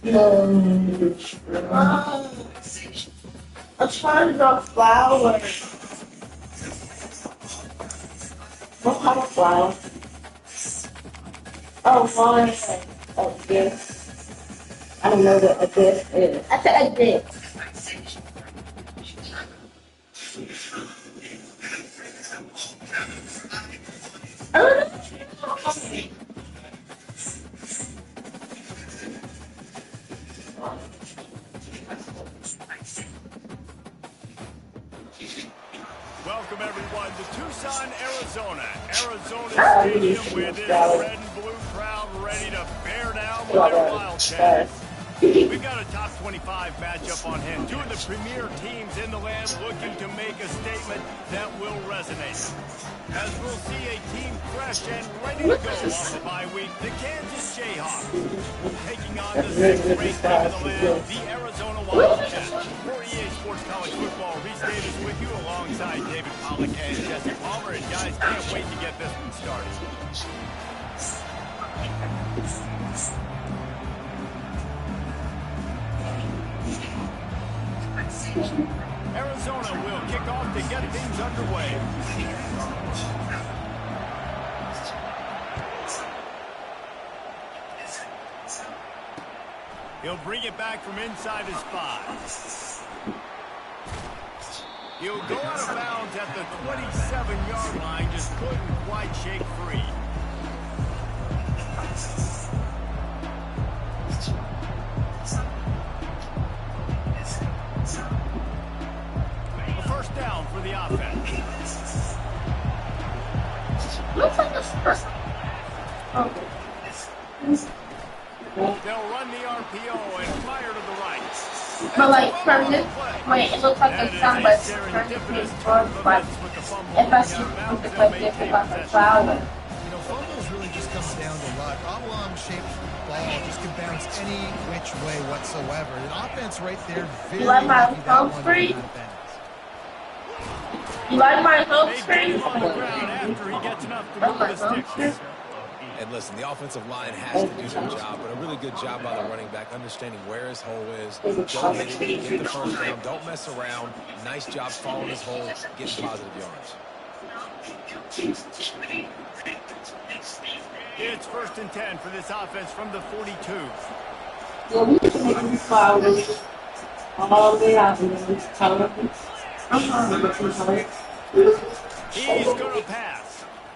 I'm trying to draw flowers. What kind of flower? Oh, one. Oh, this. I don't know what a this is. I said a this. Welcome everyone to Tucson, Arizona. Arizona Stadium with this red and blue crowd ready to bear down with their Wildcats. We've got a top 25 matchup on hand. Two of the premier teams in the land looking to make a statement that will resonate. As we'll see a team fresh and ready to go off the bye week, the Kansas Jayhawks taking on the sixth-ranked team in the land, the Arizona Wildcats. For EA Sports College Football, Reese Davis with you alongside David Pollack and Jesse Palmer. And guys, can't wait to get this one started. Arizona will kick off to get things underway. He'll bring it back from inside his 5. He'll go out of bounds at the 27-yard line, just couldn't quite shake free. A first down for the offense. Looks like a first. Okay. They'll run the RPO and fire to the right. But like from this point, it looks like a sun, but it's turned to be forward, but if I see it's like this about the flower. You know, fumbles really just comes down to luck. Oblong-shaped ball just can bounce any which way whatsoever. An offense right there, very You like my lucky that home one screen? went out of bounds. You like my home They screen? get him on the ground after he gets enough to move That's my the home sticks. screen. And listen, the offensive line has to do their job, but a really good job by the running back, understanding where his hole is. Don't hit it, get the first down, don't mess around. Nice job following his hole, getting positive yards. It's 1st and 10 for this offense from the 42. Yeah, we need to make these flowers all the way out and then it's colorful. I'm trying to get these colors. He's going to pass.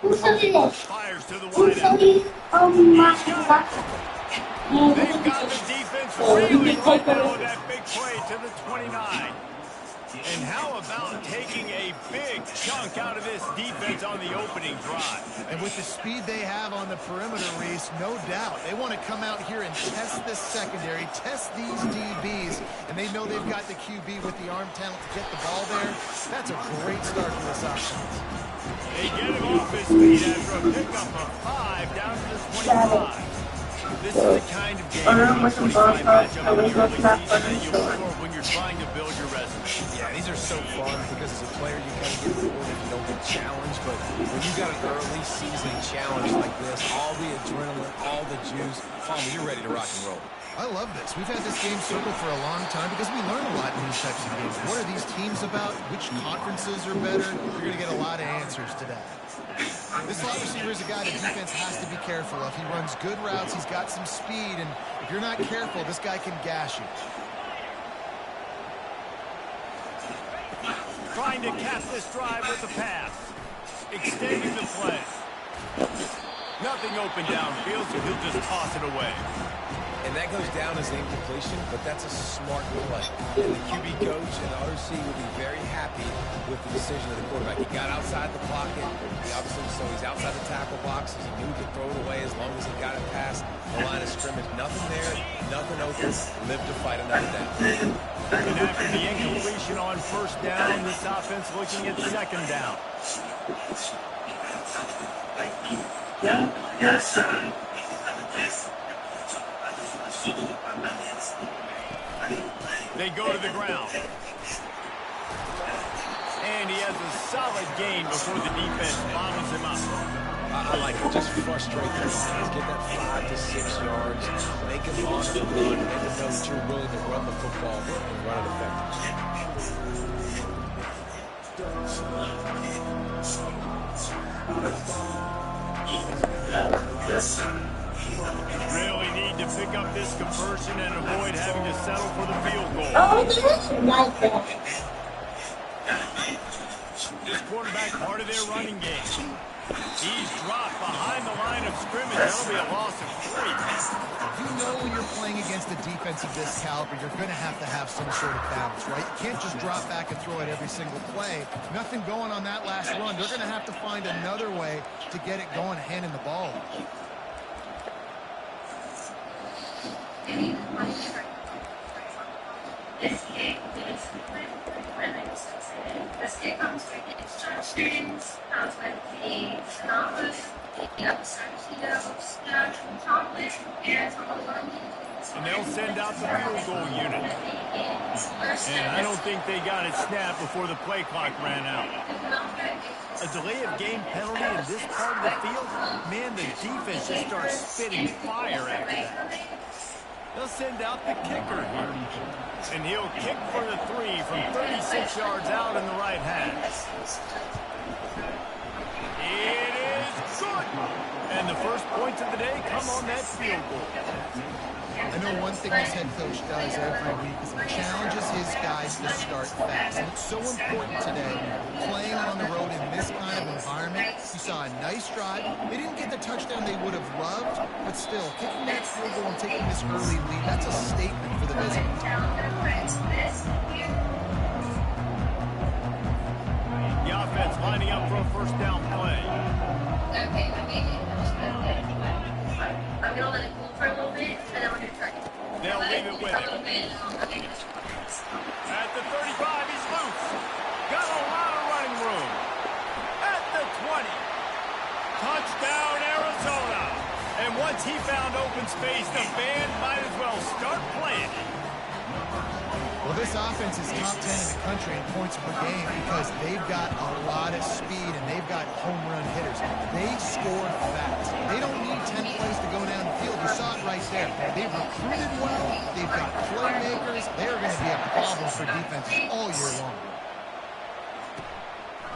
Who said it? Fires to the Who wide said end. it? Oh my God. They've got the defense really right now with that big play to the 29. And how about taking a big chunk out of this defense on the opening drive? And with the speed they have on the perimeter, Reese, no doubt, they want to come out here and test this secondary, test these DBs, and they know they've got the QB with the arm talent to get the ball there. That's a great start for this offense. They get him off his feet after a pickup of 5 down to the 25. This is the kind of game in the 25 matchup in the early season that you look for when you're trying to build your resume. Yeah, these are so fun because as a player you kind of get bored if you don't get challenged, but when you got an early season challenge like this, all the adrenaline, all the juice, you're ready to rock and roll. I love this. We've had this game circled for a long time because we learn a lot in these types of games. What are these teams about? Which conferences are better? You're going to get a lot of answers to that. This slot receiver is a guy the defense has to be careful of. He runs good routes. He's got some speed, and if you're not careful, this guy can gash you. Trying to cap this drive with the pass. Extending the play. Nothing open downfield, so he'll just toss it away. And that goes down as an incompletion, but that's a smart play. And the QB coach and the OC will be very happy with the decision of the quarterback. He got outside the pocket. He obviously, so he's outside the tackle box. He knew to throw it away as long as he got it past the line of scrimmage. Nothing there, nothing open. Live to fight another down. And after the incompletion on first down, this offense looking at second down. They go to the ground. And he has a solid gain before the defense bottles him up. I like it. Just frustrate the defense. Get that 5 to 6 yards. Make them honor the run. Make them know that you're willing to run the football and run it effectively. Really need to pick up this conversion and avoid having to settle for the field goal. Oh, this is like that. This quarterback part of their running game. He's dropped behind the line of scrimmage. That'll be a loss of 3. You know when you're playing against a defense of this caliber, you're going to have some sort of balance, right? You can't just drop back and throw it every single play. Nothing going on that last run. They're going to have to find another way to get it going, handing the ball. And they'll send out the field goal unit. And I don't think they got it snapped before the play clock ran out. A delay of game penalty in this part of the field, man, the defense just starts spitting fire at it. They'll send out the kicker here. And he'll kick for the 3 from 36 yards out in the right half. It is good. And the first points of the day come on that field goal. I know one thing this head coach does every week is he challenges his guys to start fast. And it's so important today, playing on the road in this kind of environment. You saw a nice drive. They didn't get the touchdown they would have loved, but still, kicking that field goal and taking this early lead, that's a statement for the visitors. The offense lining up for a first down play. Okay, I made it. I'm going to let it cool for a little bit, and then we're going to try it. They'll leave it with him. At the 35, he's loose. Got a lot of running room. At the 20. Touchdown, Arizona. And once he found open space, the band might as well start playing. Well, this offense is top 10 in the country in points per game because they've got a lot of speed and they've got home run hitters. They score fast. They don't need 10 plays to go down the field. You saw it right there. They've recruited well. They've got playmakers. They're going to be a problem for defenses all year long.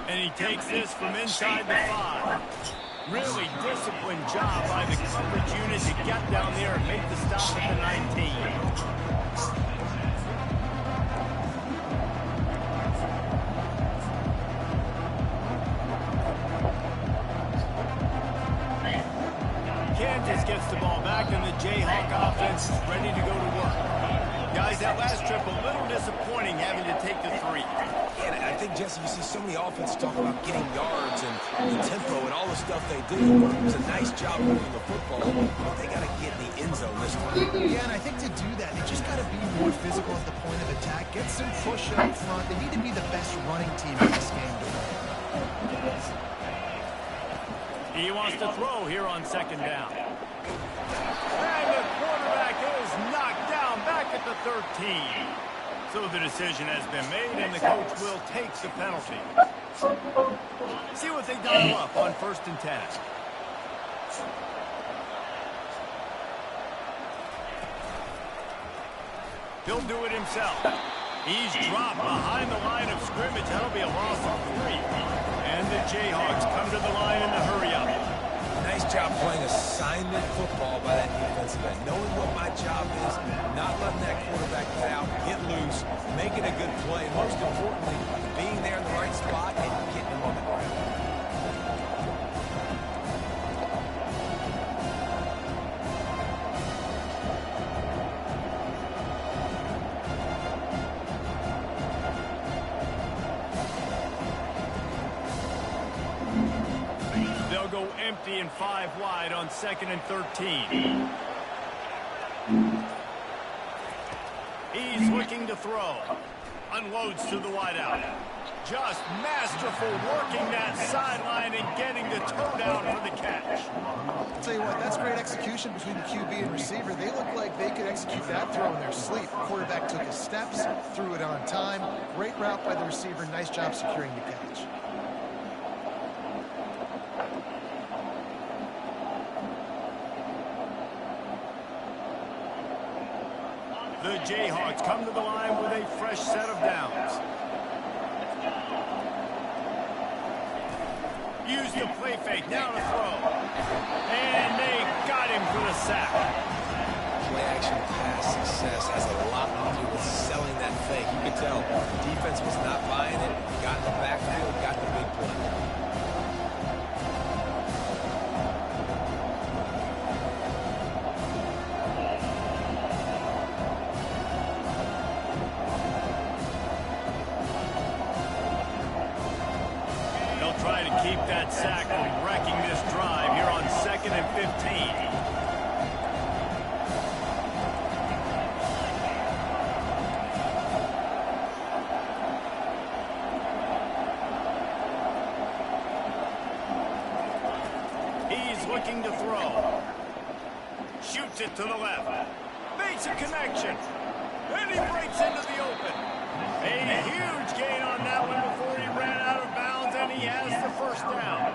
And he takes this from inside the 5. Really disciplined job by the coverage unit to get down there and make the stop at the 19. Kansas gets the ball back, and the Jayhawk offense is ready to go to work. Guys, that last trip a little disappointing having to take the 3. And I think, Jesse, you see so many offenses talk about getting yards and the tempo and all the stuff they do. It was a nice job moving the football, but they got to get in the end zone this time. Yeah, and I think to do that, they just got to be more physical at the point of attack, get some push up front. They need to be the best running team in this game to win. He wants to throw here on second down. And the quarterback is knocked down back at the 13. So the decision has been made, and the coach will take the penalty. See what they dial up on 1st and 10. He'll do it himself. He's dropped behind the line of scrimmage. That'll be a loss of 3. And the Jayhawks come to the line in the hurry up. Nice job playing assignment football by that defensive end. Knowing what my job is, not letting that quarterback get out, get loose, making a good play, and most importantly, being there in the right spot and getting him on the ground. Go empty and 5 wide on 2nd and 13. He's looking to throw. Unloads to the wideout. Just masterful working that sideline and getting the toe down for the catch. I'll tell you what, that's great execution between the QB and receiver. They look like they could execute that throw in their sleep. The quarterback took his steps, threw it on time. Great route by the receiver. Nice job securing the catch. The Jayhawks come to the line with a fresh set of downs. Use the play fake, now to throw. And they got him for the sack. Play action pass success has a lot to do with selling that fake. You could tell the defense was not buying it. Got in the backfield, got the big play. Try to keep that sack from wrecking this drive here on 2nd and 15. He's looking to throw. Shoots it to the left. Makes a connection. And he breaks into the open. A huge gain on that one before he ran out of bounds, and he has the first down.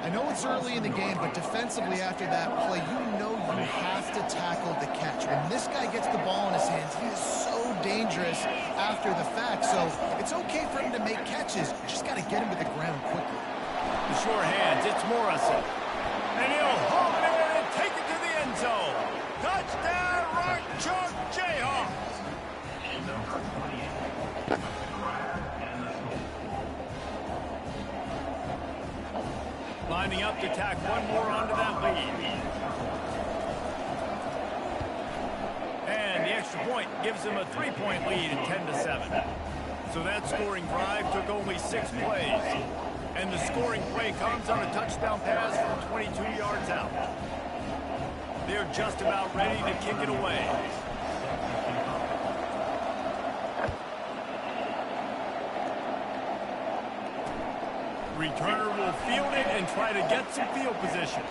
I know it's early in the game, but defensively after that play, you know you have to tackle the catch. When this guy gets the ball in his hands, he is so dangerous after the fact. So it's okay for him to make catches. You just got to get him to the ground quickly. The sure hands, it's Morrison. And he'll haul it in and take it to the end zone. Touchdown, Rock Chalk Jayhawks. Lining up to tack one more onto that lead. And the extra point gives them a 3-point lead at 10-7. So that scoring drive took only 6 plays. And the scoring play comes on a touchdown pass from 22 yards out. They're just about ready to kick it away. Returner will field it and try to get some field position.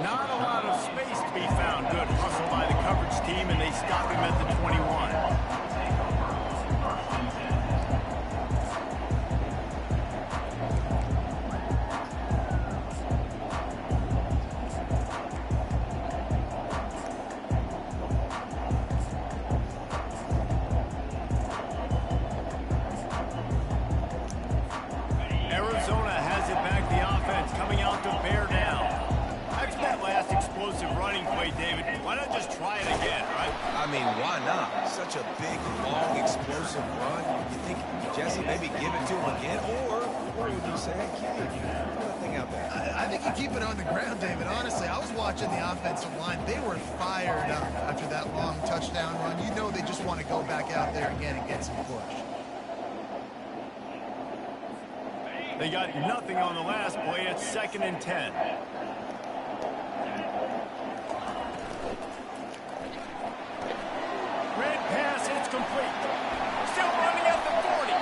Not a lot of space to be found. Good hustle by the coverage team, and they stop him at the 21. Such a big, long, explosive run. You think, Jesse, maybe give it to him again? Or what would you say? Hey, throw that thing out there. I think you keep it on the ground, David. Honestly, I was watching the offensive line. They were fired up after that long touchdown run. You know they just want to go back out there again and get some push. They got nothing on the last play. It's 2nd and 10. Complete. Still running at the 40.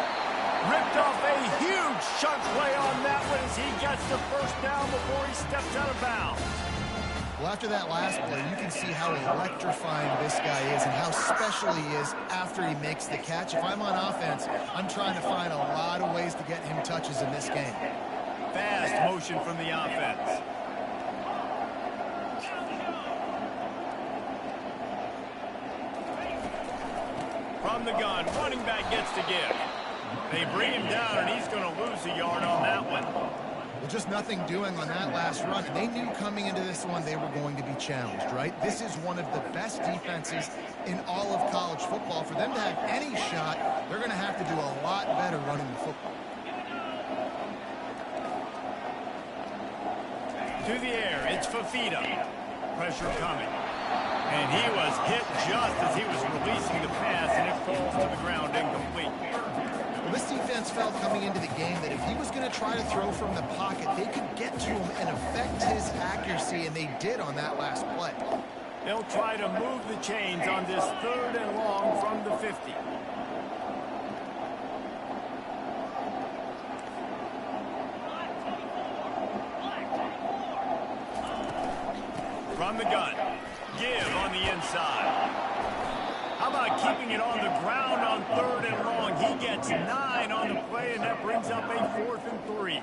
Ripped off a huge chunk play on that one as he gets the first down before he steps out of bounds. Well, after that last play, you can see how electrifying this guy is and how special he is after he makes the catch. If I'm on offense, I'm trying to find a lot of ways to get him touches in this game. Fast motion from the offense. From the gun, running back gets to give. They bring him down, and he's going to lose a yard on that one. Well, just nothing doing on that last run. They knew coming into this one they were going to be challenged, right? This is one of the best defenses in all of college football. For them to have any shot, they're going to have to do a lot better running the football. To the air, it's Fafita. Pressure coming. And he was hit just as he was releasing the pass, and it falls to the ground incomplete. Well, this defense felt coming into the game that if he was going to try to throw from the pocket, they could get to him and affect his accuracy, and they did on that last play. They'll try to move the chains on this 3rd and long from the 50. From the gun. Give on the inside. How about keeping it on the ground on 3rd and long? He gets 9 on the play, and that brings up a 4th and 3.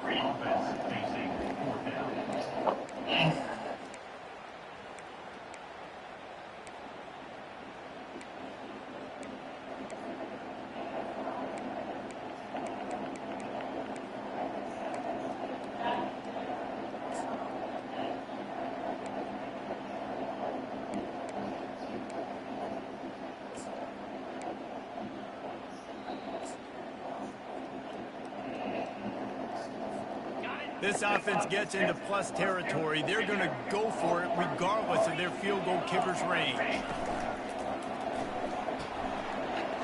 This offense gets into plus territory. They're going to go for it regardless of their field goal kicker's range.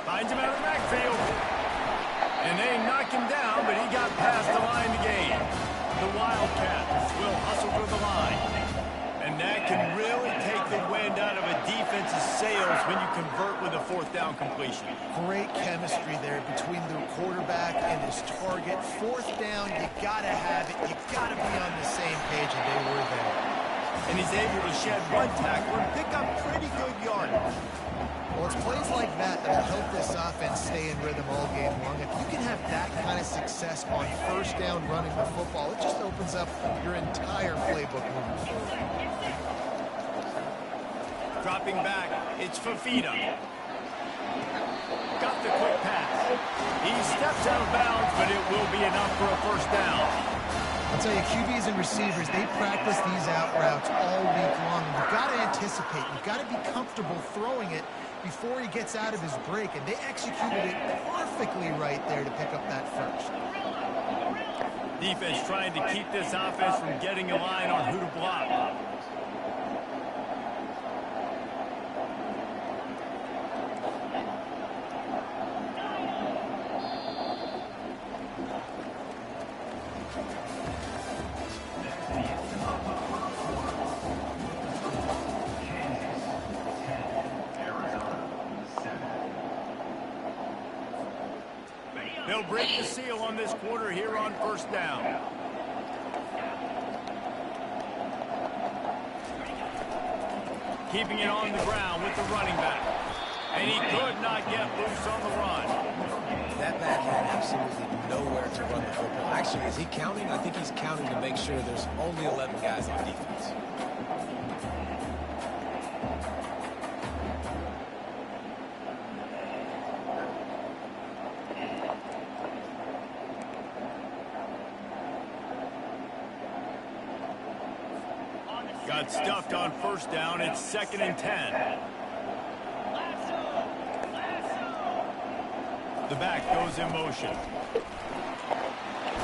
Finds him out of the backfield. And they knock him down, but he got past the line to gain. The Wildcats will hustle for the line. And that can really take the wind out of a defense's sails when you convert with a fourth down completion. Great chemistry there between the quarterback and his target. Fourth down, you gotta have it. You gotta be on the same page, and they were there. And he's able to shed one tackle and pick up pretty good yardage. Well, it's plays like that that will help this offense stay in rhythm all game long. If you can have that kind of success on first down running the football, it just opens up your entire playbook moving forward. Dropping back, it's Fafita. Got the quick pass. He steps out of bounds, but it will be enough for a first down. I'll tell you, QBs and receivers, they practice these out routes all week long. You've got to anticipate. You've got to be comfortable throwing it before he gets out of his break, and they executed it perfectly right there to pick up that first. Defense trying to keep this offense from getting a line on who to block. They'll break the seal on this quarter here on first down. Keeping it on the ground with the running back. And he could not get loose on the run. That back had absolutely nowhere to run the football. Actually, is he counting? I think he's counting to make sure there's only 11 guys on defense. Got stuffed on first down. It's 2nd and 10. The back goes in motion.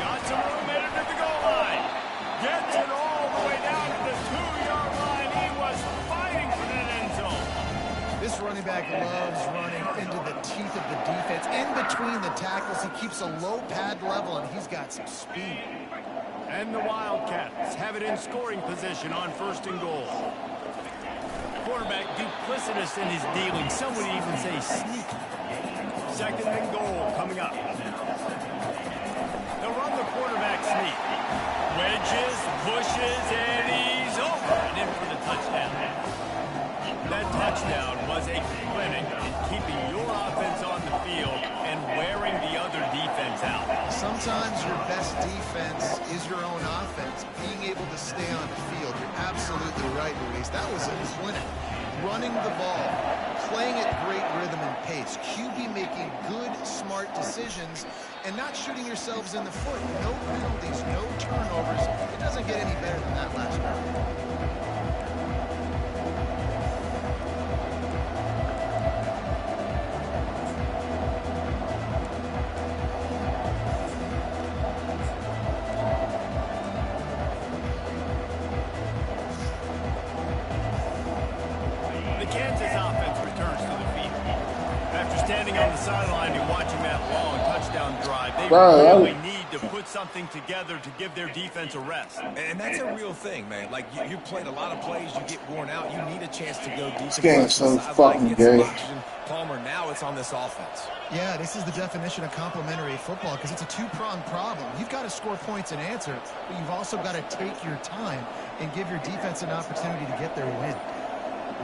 Got some room headed to the goal line. Gets it all the way down to the 2-yard line. He was fighting for that end zone. This running back loves running into the teeth of the defense. In between the tackles, he keeps a low pad level, and he's got some speed. And the Wildcats have it in scoring position on 1st and goal. Quarterback duplicitous in his dealing. Some would even say sneaky. 2nd and goal coming up. They'll run the quarterback sneak. Wedges, pushes, and he's over and in for the touchdown. That touchdown was a clinic in keeping your offense on the field and wearing the other defense out. Sometimes your best defense is your own offense, being able to stay on the field. You're absolutely right, Luis. That was a clinic. Running the ball, playing at great rhythm and pace. QB making good, smart decisions and not shooting yourselves in the foot. No penalties, no turnovers. It doesn't get any better than that last round. On the sideline and watching that long touchdown drive, they really need to put something together to give their defense a rest. And that's a real thing, man. Like, you played a lot of plays, you get worn out, you need a chance to go deep. This game's so fucking gay. Palmer, now it's on this offense. Yeah, this is the definition of complementary football because it's a two-pronged problem. You've got to score points and answer, but you've also got to take your time and give your defense an opportunity to get their win.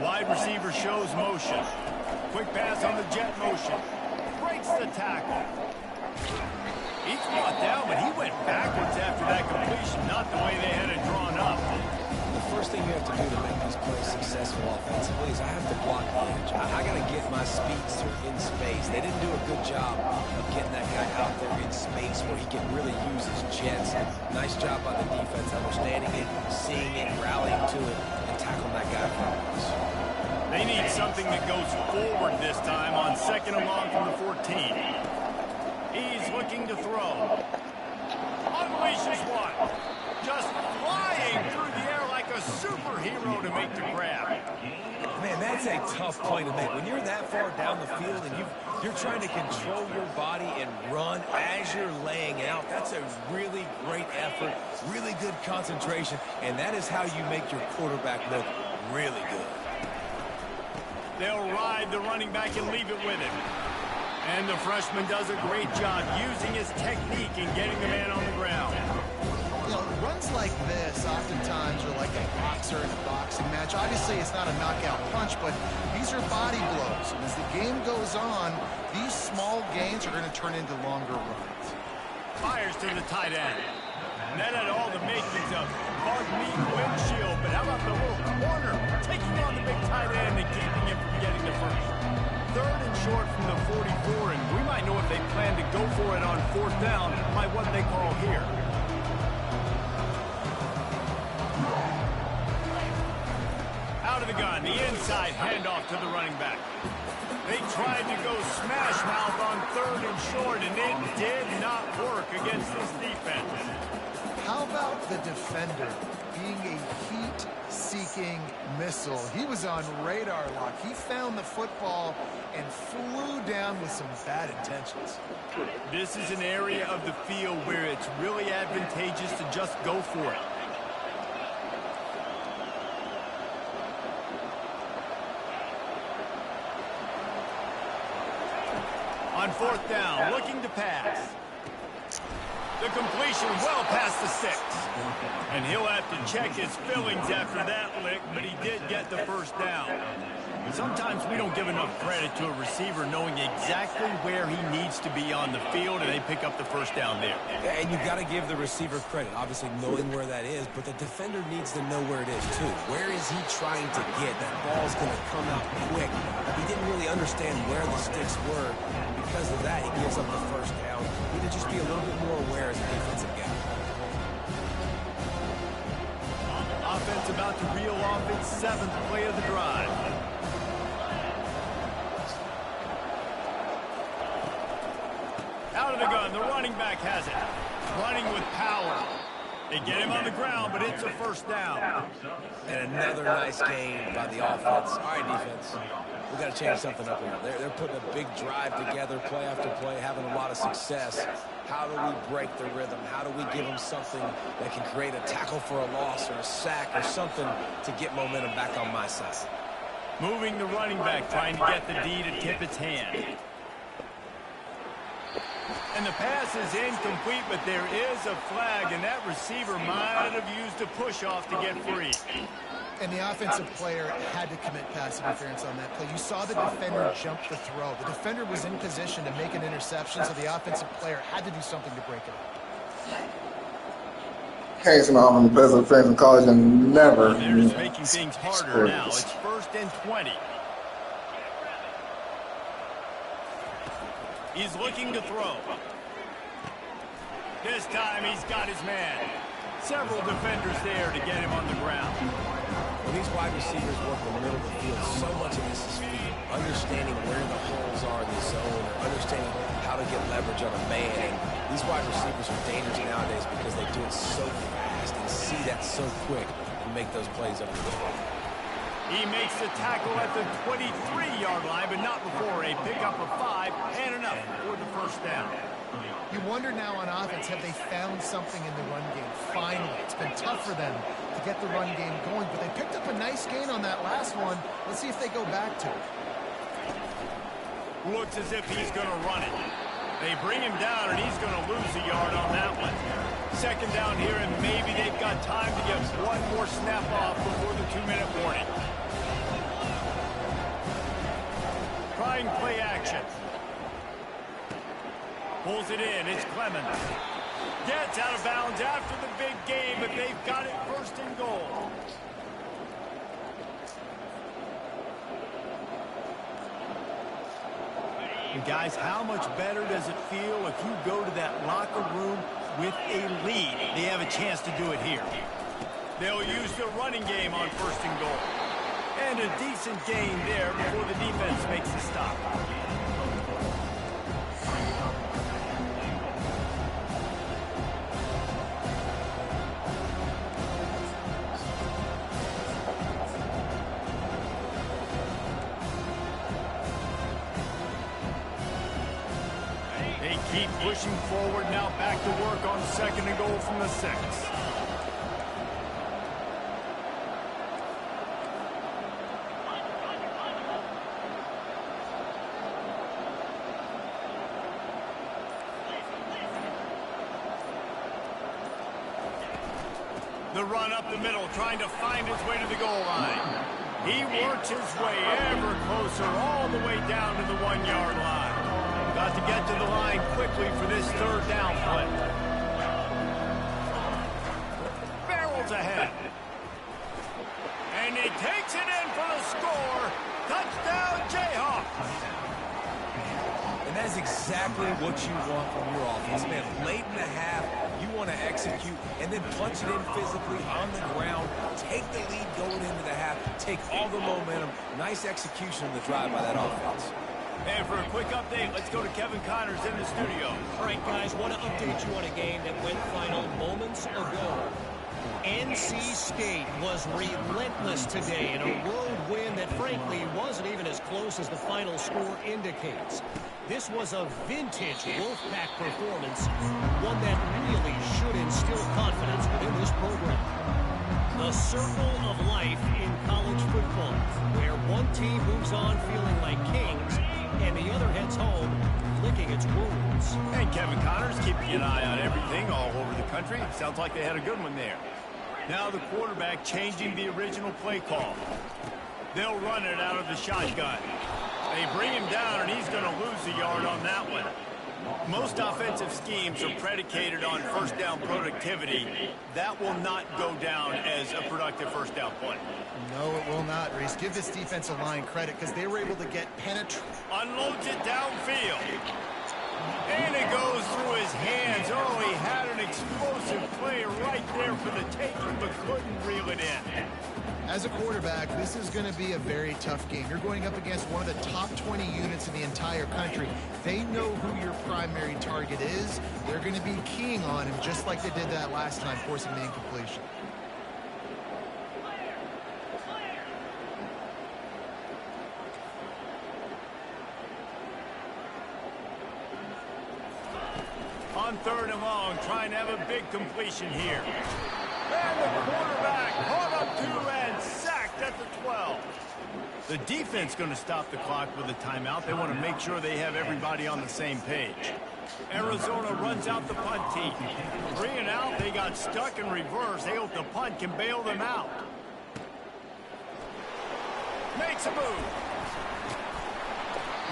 Wide receiver shows motion. Quick pass on the jet motion. Breaks the tackle. He's brought down, but he went backwards after that completion, not the way they had it drawn up. The first thing you have to do to make these plays successful offensively is I have to block the edge. I got to get my speedster in space. They didn't do a good job of getting that guy out there in space where he can really use his jets. Nice job by the defense, understanding it, seeing it, rallying to it, and tackling that guy forwards. They need something that goes forward this time on 2nd and long from the 14. He's looking to throw. Unleashes one. just flying through the air like a superhero to make the grab. Man, that's a tough play to make. When you're that far down the field and you're trying to control your body and run as you're laying out, that's a really great effort, really good concentration, and that is how you make your quarterback look really good. They'll ride the running back and leave it with him. And the freshman does a great job using his technique and getting the man on the ground. You know, runs like this oftentimes are like a boxer in a boxing match. Obviously, it's not a knockout punch, but these are body blows. And as the game goes on, these small gains are going to turn into longer runs. Fires to the tight end. And that had all the makings of bug meat windshield, but how about the little corner taking on the big tight end and keeping him from getting the first? Third and short from the 44, and we might know if they plan to go for it on fourth down by what they call here. Out of the gun, the inside handoff to the running back. They tried to go smash mouth on third and short, and it did not work against this defense. How about the defender being a heat-seeking missile? He was on radar lock. He found the football and flew down with some bad intentions. This is an area of the field where it's really advantageous to just go for it. On fourth down, looking to pass. The completion well past the 6. And he'll have to check his fillings after that lick, but he did get the first down. Sometimes we don't give enough credit to a receiver knowing exactly where he needs to be on the field, and they pick up the first down there. And you've got to give the receiver credit, obviously knowing where that is, but the defender needs to know where it is too. Where is he trying to get? That ball's going to come out quick. He didn't really understand where the sticks were. Because of that, he gives up the first down. He need to just be a little bit more aware as a defensive guy. Offense about to reel off its 7th play of the drive. Out of the gun, the running back has it. Running with power. They get him on the ground, but it's a first down. And another nice game by the offense. All right, defense. We've got to change something up here. They're putting a big drive together, play after play, having a lot of success. How do we break the rhythm? How do we give them something that can create a tackle for a loss or a sack or something to get momentum back on my side? Moving the running back, trying to get the D to tip its hand. And the pass is incomplete, but there is a flag, and that receiver might have used a push-off to get free. And the offensive player had to commit pass interference on that play. You saw the defender jump the throw. The defender was in position to make an interception, so the offensive player had to do something to break it up. Case and all the president friends in college and never. They're just making things harder now. It's 1st and 20. He's looking to throw. This time he's got his man. Several defenders there to get him on the ground. When these wide receivers work the middle of the field, so much of this is feet, understanding where the holes are in the zone, or understanding how to get leverage on a man. And these wide receivers are dangerous nowadays because they do it so fast and see that so quick and make those plays up the middle. He makes the tackle at the 23-yard line, but not before a pickup of 5 and enough for the first down. You wonder now on offense, have they found something in the run game? Finally, it's been tough for them to get the run game going, but they picked up a nice gain on that last one. Let's see if they go back to it. Looks as if he's going to run it. They bring him down, and he's going to lose a yard on that one. Second down here, and maybe they've got time to get one more snap off before the 2-minute warning. Trying play action. Pulls it in. It's Clemens. Gets out of bounds after the big game, but they've got it 1st and goal. And guys, how much better does it feel if you go to that locker room with a lead? They have a chance to do it here. They'll use the running game on 1st and goal. And a decent gain there before the defense makes the stop. keep pushing forward. Now back to work on 2nd and goal from the 6. The run up the middle, trying to find his way to the goal line. He works his way ever closer, all the way down to the 1-yard line. Got to get to the line quickly for this 3rd down play. Barrels ahead. And he takes it in for the score. Touchdown, Jayhawks. And that's exactly what you want from your offense, man. Late in the half, you want to execute and then punch it in physically on the ground. Take the lead going into the half. Take all the momentum. Nice execution of the drive by that offense. And for a quick update, let's go to Kevin Connors in the studio. All right, guys, want to update you on a game that went final moments ago. NC State was relentless today in a road win that, frankly, wasn't even as close as the final score indicates. This was a vintage Wolfpack performance, one that really should instill confidence within this program. The circle of life in college football, where one team moves on feeling like kings, and the other heads home licking its wounds. And Kevin Connors keeping an eye on everything all over the country. Sounds like they had a good one there. Now the quarterback changing the original play call. They'll run it out of the shotgun. They bring him down, and he's going to lose a yard on that one. Most offensive schemes are predicated on 1st down productivity. That will not go down as a productive 1st down play. No, it will not, Reese. Give this defensive line credit because they were able to get penetration. Unloads it downfield. And it goes through his hands. Oh, he had an explosive play right there for the taking, but couldn't reel it in. As a quarterback, this is going to be a very tough game. You're going up against one of the top 20 units in the entire country. They know who your primary target is. They're going to be keying on him just like they did that last time, forcing the incompletion. On 3rd and long, trying to have a big completion here. And the quarterback caught up to and sacked at the 12. The defense going to stop the clock with a timeout. They want to make sure they have everybody on the same page. Arizona runs out the punt team. 3 and out, they got stuck in reverse. They hope the punt can bail them out. Makes a move.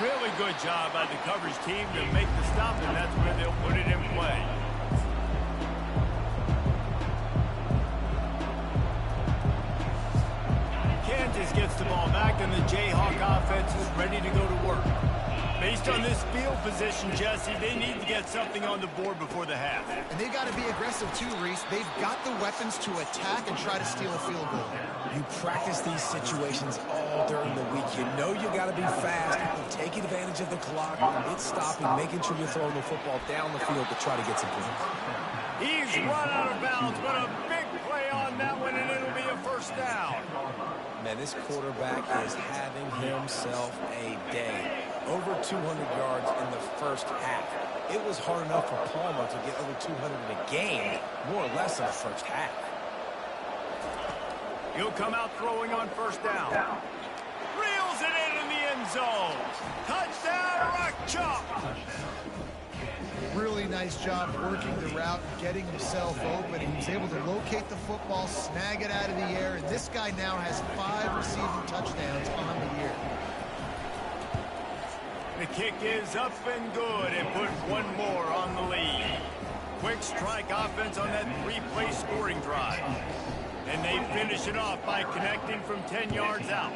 Really good job by the coverage team to make the stop, and that's where they'll put it in play. Kansas gets the ball back, and the Jayhawk offense is ready to go to work. Based on this field position, Jesse, they need to get something on the board before the half. And they've got to be aggressive too, Reese. They've got the weapons to attack and try to steal a field goal. You practice these situations all during the week. You know you got to be fast. Take advantage of the clock. It's stopping, making sure you're throwing the football down the field to try to get some points. He's run out of bounds, but a big play on that one, and it'll be a 1st down. Man, this quarterback is having himself a day. Over 200 yards in the 1st half. It was hard enough for Palmer to get over 200 in a game, more or less in the 1st half. He'll come out throwing on 1st down. Reels it in the end zone. Touchdown, Rock Chalk. Really nice job working the route, getting himself open. He was able to locate the football, snag it out of the air, and this guy now has 5 receiving touchdowns on the year. The kick is up and good, and put one more on the lead. Quick strike offense on that 3-play scoring drive. And they finish it off by connecting from 10 yards out.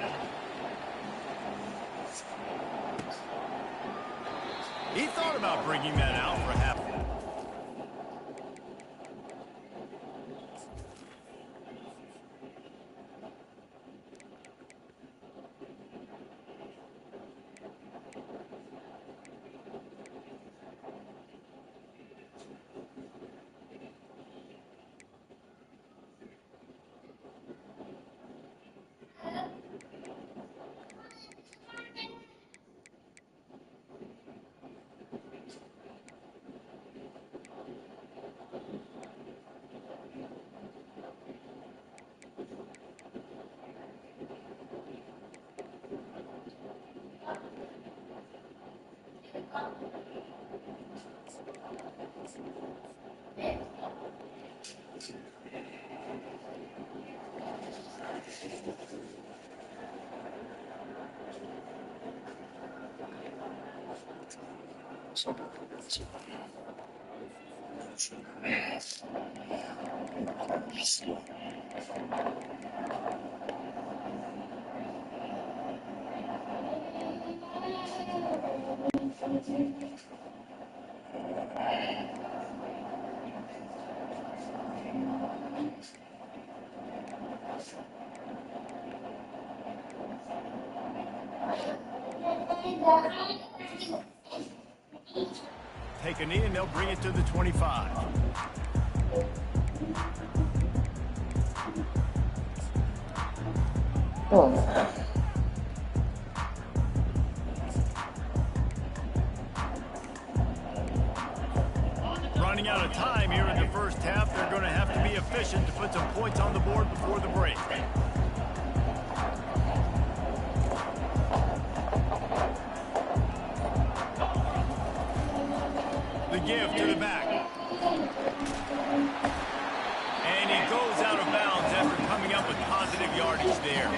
He thought about bringing that out for half. Take a knee and they'll bring it to the 25. Running out of time here in the first half, they're going to have to be efficient to put some points on the board before the break. The give to the back. And he goes out of bounds after coming up with positive yardage there.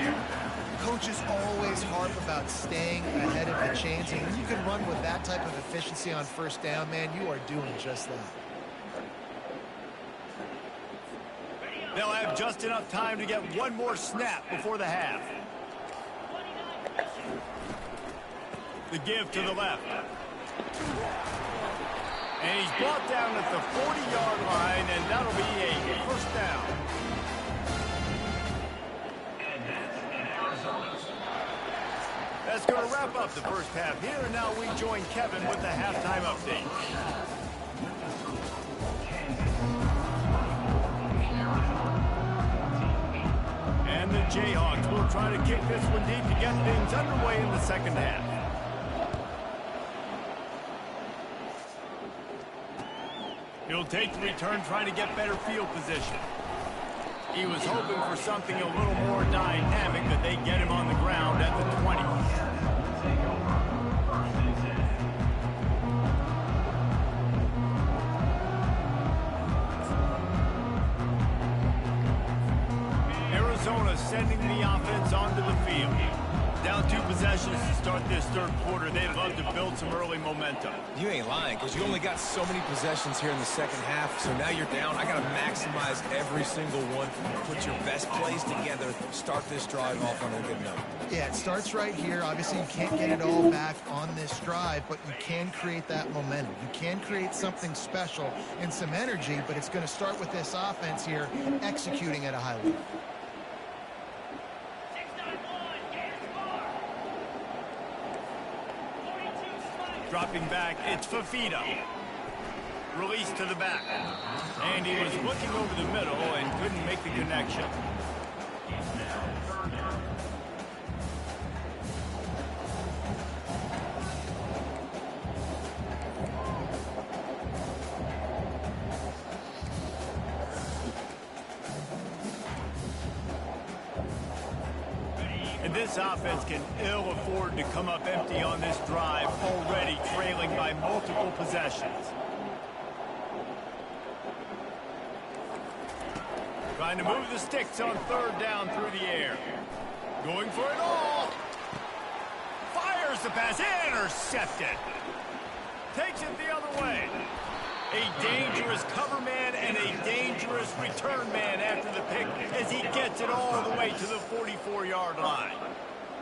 Coaches always harp about staying ahead of the chains, and when you can run with that type of efficiency on first down, man, you are doing just that. They'll have just enough time to get one more snap before the half. The give to the left. And he's brought down at the 40-yard line, and that'll be a first down. That's going to wrap up the first half here, and now we join Kevin with the halftime update. And the Jayhawks will try to kick this one deep to get things underway in the second half. He'll take the return, trying to get better field position. He was hoping for something a little more dynamic, but they get him on the ground at the 20. Arizona sending the offense onto the field. Down 2 possessions to start this third quarter. They'd love to build some early momentum. You ain't lying, because you only got so many possessions here in the second half, so now you're down. I got to maximize every single one. Put your best plays together. Start this drive off on a good note. Yeah, it starts right here. Obviously, you can't get it all back on this drive, but you can create that momentum. You can create something special and some energy, but it's going to start with this offense here executing at a high level. Dropping back, it's Fafita. Release to the back. And he was looking over the middle and couldn't make the connection. And this offense can ill afford to come up empty on this drive, already trailing by multiple possessions. Trying to move the sticks on third down through the air. Going for it all. Fires the pass. Intercepted. Takes it the other way. A dangerous cover man and a dangerous return man after the pick as he gets it all the way to the 44-yard line.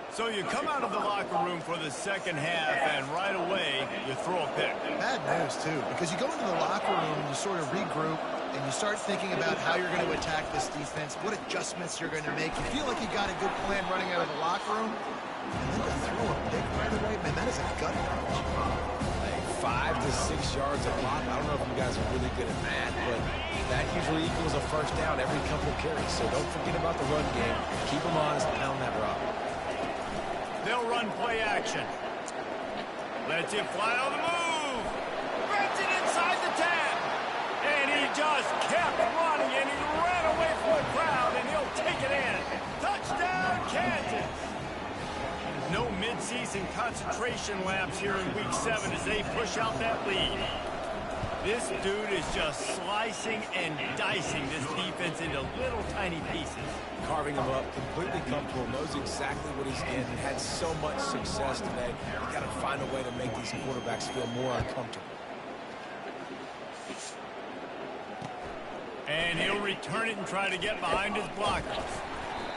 So you come out of the locker room for the second half, and right away, you throw a pick. Bad news, too, because you go into the locker room and you sort of regroup, and you start thinking about how you're going to attack this defense, what adjustments you're going to make. You feel like you got a good plan running out of the locker room, and then you throw a pick right away. Man, that is a gut punch. 5 to 6 yards a pop. I don't know if you guys are really good at math, but that usually equals a first down every couple carries. So don't forget about the run game. Keep them honest, pound that rock. They'll run play action. Lets it fly on the move. Grabs it inside the 10. And he just kept running, and he ran away from the crowd, and he'll take it in. Touchdown, Kansas. No mid-season concentration laps here in Week 7 as they push out that lead. This dude is just slicing and dicing this defense into little tiny pieces. Carving him up, completely comfortable, knows exactly what he's in, and had so much success today. You got to find a way to make these quarterbacks feel more uncomfortable. And he'll return it and try to get behind his blockers.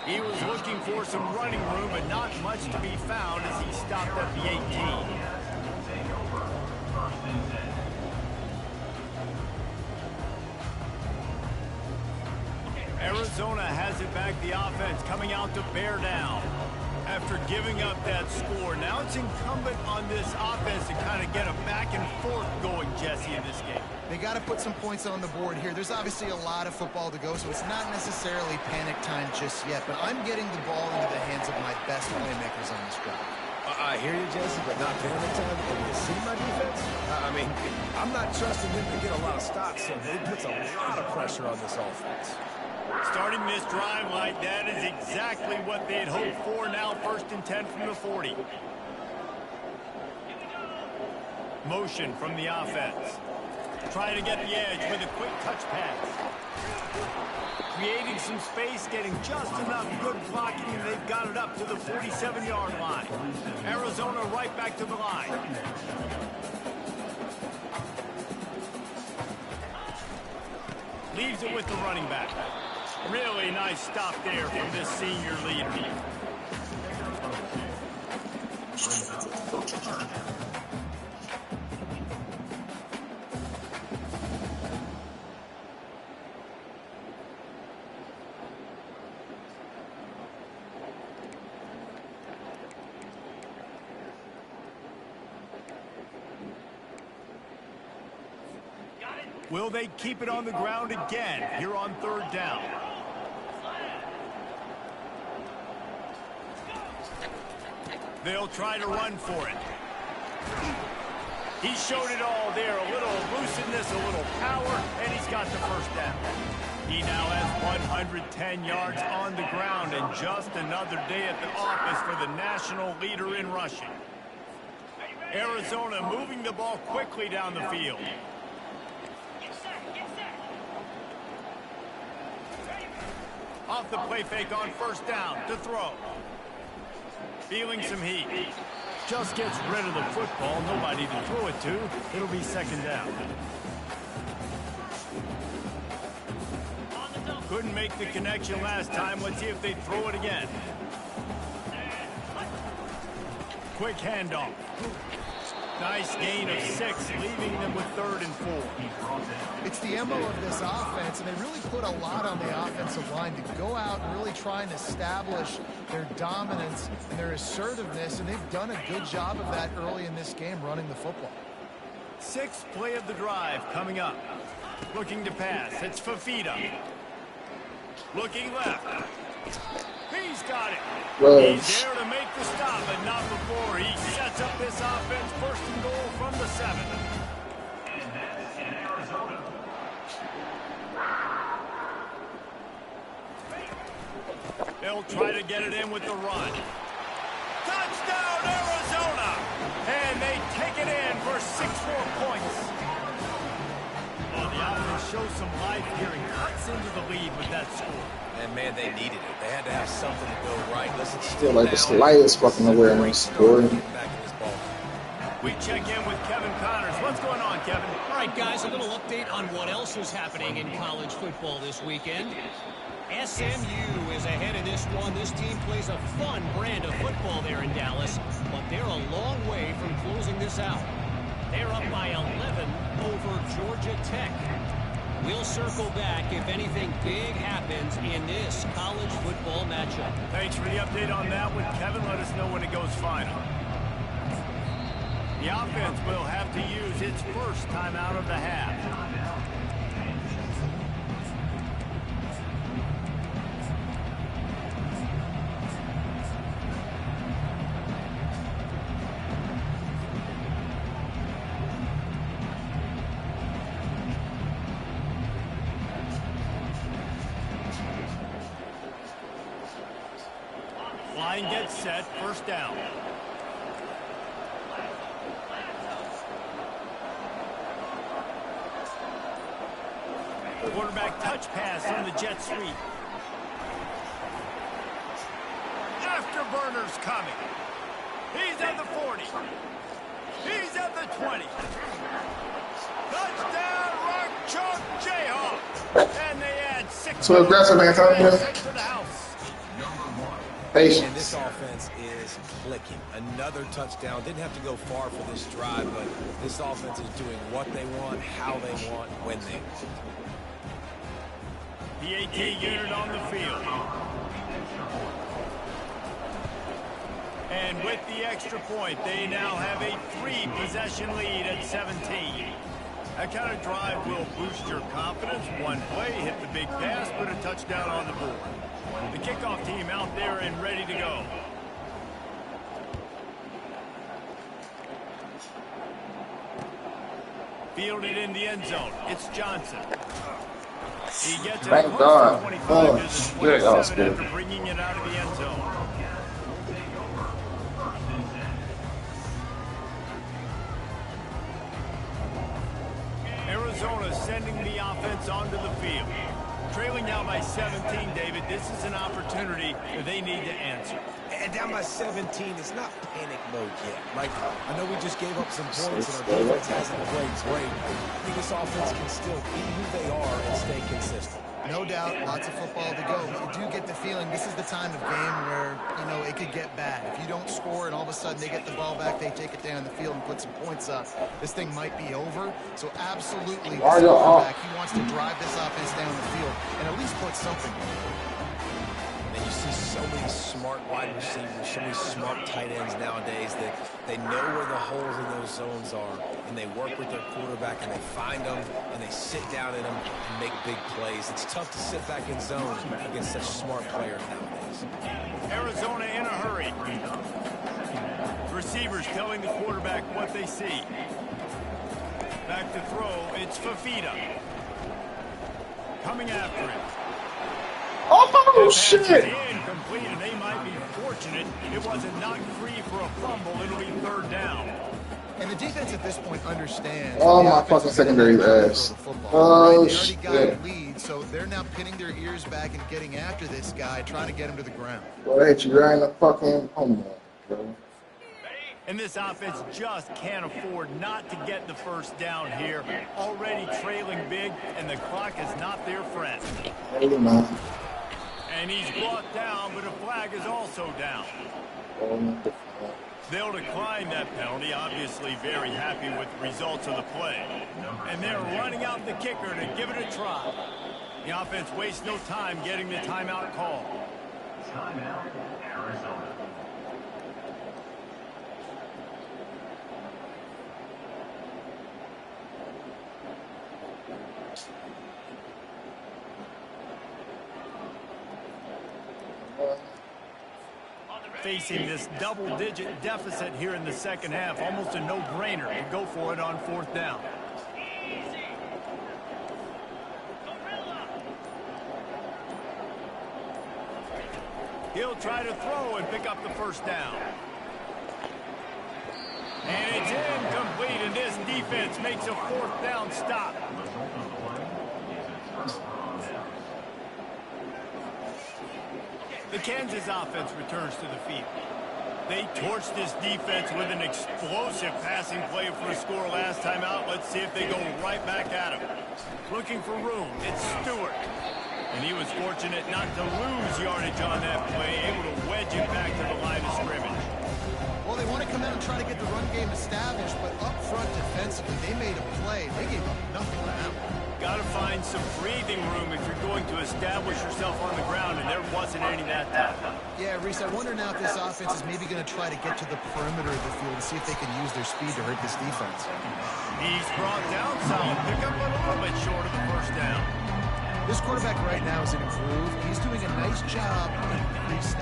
He was looking for some running room, but not much to be found as he stopped at the 18. Arizona has it back, the offense coming out to bear down. After giving up that score, now it's incumbent on this offense to kind of get a back and forth going, Jesse, in this game. They got to put some points on the board here. There's obviously a lot of football to go, so it's not necessarily panic time just yet, but I'm getting the ball into the hands of my best playmakers on this drive. I hear you, Jesse, but not panic time. Have you seen my defense? I mean, I'm not trusting them to get a lot of stops, so it puts a lot of pressure on this offense. Starting this drive like that is exactly what they'd hoped for. Now 1st and 10 from the 40. Motion from the offense. Trying to get the edge with a quick touch pass. Creating some space, getting just enough good blocking, and they've got it up to the 47-yard line. Arizona right back to the line. Leaves it with the running back. Really nice stop there from this senior leader. Will they keep it on the ground again here on 3rd down? They'll try to run for it. He showed it all there. A little elusiveness, a little power, and he's got the 1st down. He now has 110 yards on the ground, and just another day at the office for the national leader in rushing. Arizona moving the ball quickly down the field. Off the play fake on 1st down to throw. Feeling some heat. Just gets rid of the football. Nobody to throw it to. It'll be 2nd down. Couldn't make the connection last time. Let's see if they throw it again. Quick handoff. Nice gain of 6, leaving them with 3rd and 4. It's the MO of this offense, and they really put a lot on the offensive line to go out and really try and establish their dominance and their assertiveness, and they've done a good job of that early in this game running the football. 6th play of the drive coming up. Looking to pass. It's Fafita. Looking left. He's got it. He's there to make the stop, but not before he sets up this offense. 1st and goal from the 7. They'll try to get it in with the run. Touchdown, Arizona! And they take it in for 6 more points. Well, the offense shows some life here and cuts into the lead with that score. And, man, they needed it. They had to have something to go right. Listen, Still like the slightest fucking awareness scoring. We check in with Kevin Connors. What's going on, Kevin? All right, guys, a little update on what else is happening in college football this weekend. SMU is ahead of this one. This team plays a fun brand of football there in Dallas, but they're a long way from closing this out. They're up by 11 over Georgia Tech. We'll circle back if anything big happens in this college football matchup. Thanks for the update on that one, Kevin. Let us know when it goes final. The offense will have to use its 1st timeout of the half. Line gets set, 1st down. Quarterback touch pass on the jet sweep. Afterburners coming. He's at the 40. He's at the 20. Touchdown, Rock Chalk Jayhawk. And they add 6 So aggressive, man. Tell me. to the house. And Patience. this offense is clicking. Another touchdown. Didn't have to go far for this drive, but this offense is doing what they want, how they want, when they want. The AT unit on the field. And with the extra point, they now have a 3-possession lead at 17. That kind of drive will boost your confidence. One play, hit the big pass, put a touchdown on the board. The kickoff team out there and ready to go. Fielded in the end zone. It's Johnson. He gets it Thank across God. the 25 Oh, to the shit, that was 27 good. after bringing it out of the end zone. Arizona sending the offense onto the field. Trailing now by 17, David. This is an opportunity they need to answer. And down by 17, it's not panic mode yet. Like, I know we just gave up some points and our defense hasn't played great. I think this offense can still be who they are and stay consistent. No doubt, lots of football to go. You do get the feeling this is the time of game where, you know, it could get bad. If you don't score and all of a sudden they get the ball back, they take it down the field and put some points up, this thing might be over. So absolutely, this quarterback, he wants to drive this offense down the field and at least put something in. And you see so many smart wide receivers, so many smart tight ends nowadays that they know where the holes in those zones are, and they work with their quarterback, and they find them, and they sit down in them and make big plays. It's tough to sit back in zone against such smart players nowadays. Arizona in a hurry. Receivers telling the quarterback what they see. Back to throw, it's Fafita. Coming after him. Oh, shit. Incomplete, and they might be fortunate it wasn't knocked free for a fumble. It'll be 3rd down. And the defense at this point understands. Oh, my fucking secondary's ass. Oh, shit. They already got a lead, so they're now pinning their ears back and getting after this guy, trying to get him to the ground. Well, they hit you right in the fucking home run, bro. And this offense just can't afford not to get the 1st down here. Already trailing big, and the clock is not their friend. Hey, man. And he's brought down, but a flag is also down. They'll decline that penalty, obviously very happy with the results of the play. And they're running out the kicker to give it a try. The offense wastes no time getting the timeout call. Timeout, Arizona. Facing this double-digit deficit here in the 2nd half, almost a no-brainer to go for it on 4th down. He'll try to throw and pick up the 1st down. And it's incomplete, and this defense makes a 4th down stop. The Kansas offense returns to the field. They torched this defense with an explosive passing play for a score last time out. Let's see if they go right back at him. Looking for room, it's Stewart. And he was fortunate not to lose yardage on that play, able to wedge it back to the line of scrimmage. Well, they want to come out and try to get the run game established, but up front defensively, they made a play. They gave up nothing to that one. Got to find some breathing room if you're going to establish yourself on the ground, and there wasn't any that time. Yeah, Reese, I wonder now if this offense is maybe going to try to get to the perimeter of the field to see if they can use their speed to hurt this defense. He's brought down solid. Pick up a little bit short of the 1st down. This quarterback right now is in a groove. He's doing a nice job. He's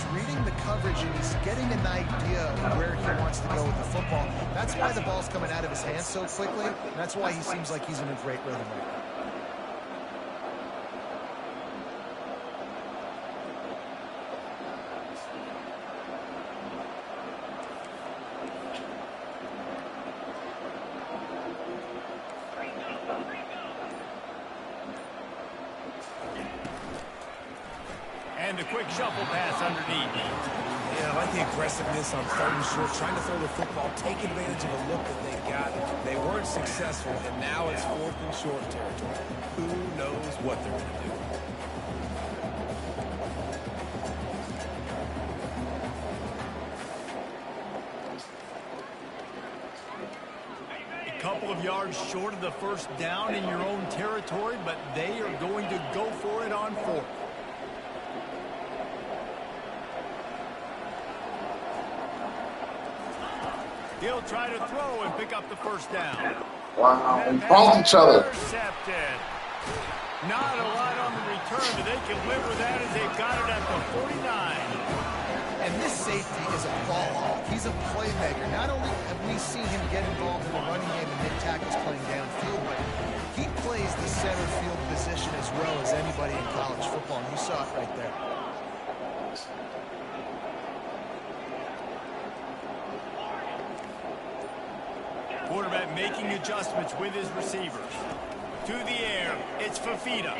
reading the coverage, and he's getting an idea of where he wants to go with the football. That's why the ball's coming out of his hands so quickly. And that's why he seems like he's in a great rhythm right now. the quick shuffle pass underneath. Yeah, I like the aggressiveness on 3rd and short, trying to throw the football, take advantage of a look that they got. They weren't successful, and now it's 4th and short territory. Who knows what they're going to do? A couple of yards short of the first down in your own territory, but they are going to go for it on 4th. He'll try to throw and pick up the first down. Wow, we bumped each other. Intercepted. Not a lot on the return, but they can live with that as they've got it at the 49. And this safety is a ball hawk. He's a playmaker. Not only have we seen him get involved in the running game and make tackles playing downfield, but he plays the center field position as well as anybody in college football, and you saw it right there. Quarterback making adjustments with his receivers. To the air, it's Fafita.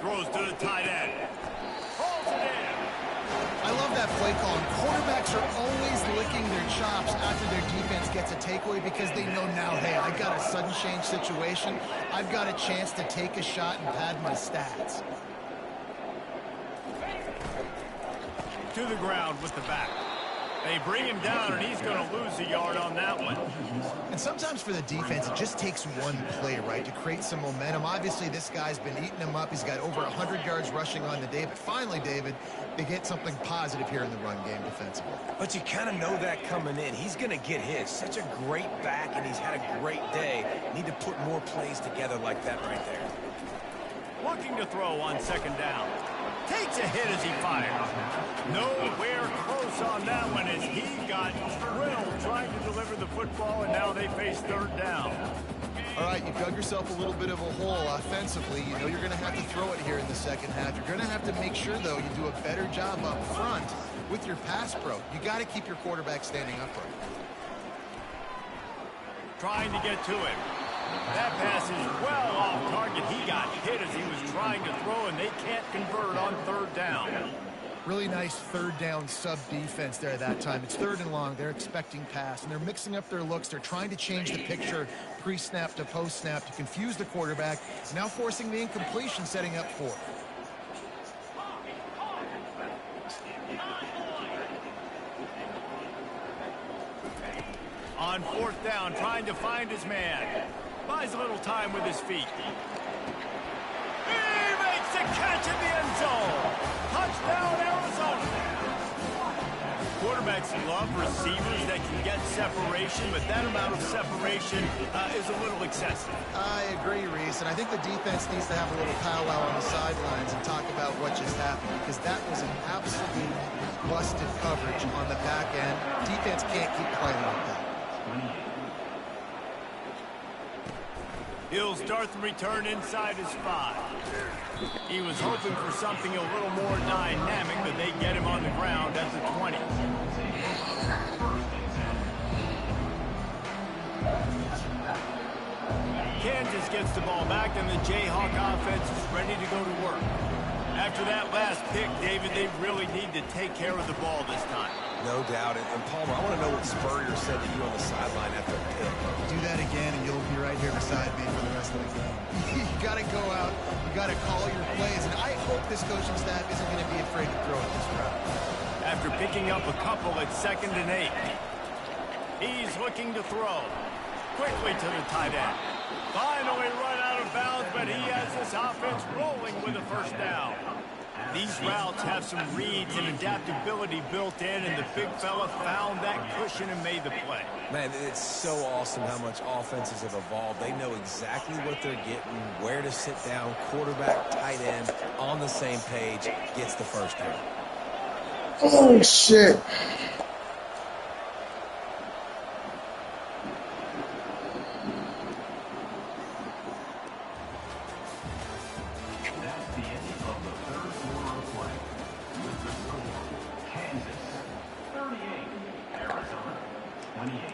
Throws to the tight end. Holds it in. I love that play call. And quarterbacks are always licking their chops after their defense gets a takeaway because they know now, hey, I got a sudden change situation. I've got a chance to take a shot and pad my stats. To the ground with the back. They bring him down, and he's going to lose a yard on that one. And sometimes for the defense, it just takes one play, right, to create some momentum. Obviously, this guy's been eating them up. He's got over 100 yards rushing on the day. But finally, David, they get something positive here in the run game defensively. But you kind of know that coming in. He's going to get his. Such a great back, and he's had a great day. Need to put more plays together like that right there. Looking to throw on 2nd down. Takes a hit as he fires. Nowhere close on that one as he got drilled trying to deliver the football, and now they face 3rd down. All right, you've dug yourself a little bit of a hole offensively. You know you're going to have to throw it here in the second half. You're going to have to make sure, though, you do a better job up front with your pass pro. You got to keep your quarterback standing upright. Trying to get to him. That pass is well off target. He got hit as he was trying to throw, and they can't convert on 3rd down. Really nice 3rd down sub-defense there that time. It's 3rd and long. They're expecting pass, and they're mixing up their looks. They're trying to change the picture pre-snap to post-snap to confuse the quarterback, now forcing the incompletion, setting up 4th. On 4th down, trying to find his man. Buys a little time with his feet. He makes the catch in the end zone. Touchdown, Arizona. Quarterbacks love receivers that can get separation, but that amount of separation is a little excessive. I agree, Reese, and I think the defense needs to have a little powwow on the sidelines and talk about what just happened, because that was an absolute busted coverage on the back end. Defense can't keep playing like that. He'll start the return inside his 5. He was hoping for something a little more dynamic, but they get him on the ground at the 20. Kansas gets the ball back, and the Jayhawk offense is ready to go to work. After that last pick, David, they really need to take care of the ball this time. No doubt. And Palmer, I want to know what Spurrier said to you on the sideline after the pick. Do that again, and you'll be right here beside me for the rest of the game. You got to go out. You got to call your plays. And I hope this coaching staff isn't going to be afraid to throw it this route. After picking up a couple at 2nd and 8, he's looking to throw. Quickly to the tight end. Finally run out of bounds, but he has this offense rolling with a 1st down. These routes have some reads and adaptability built in, and the big fella found that cushion and made the play. Man, it's so awesome how much offenses have evolved. They know exactly what they're getting, where to sit down, quarterback, tight end, on the same page, gets the 1st down. Oh, shit. That's the end of the 3rd quarter of play. With the score, Kansas 38, Arizona 28.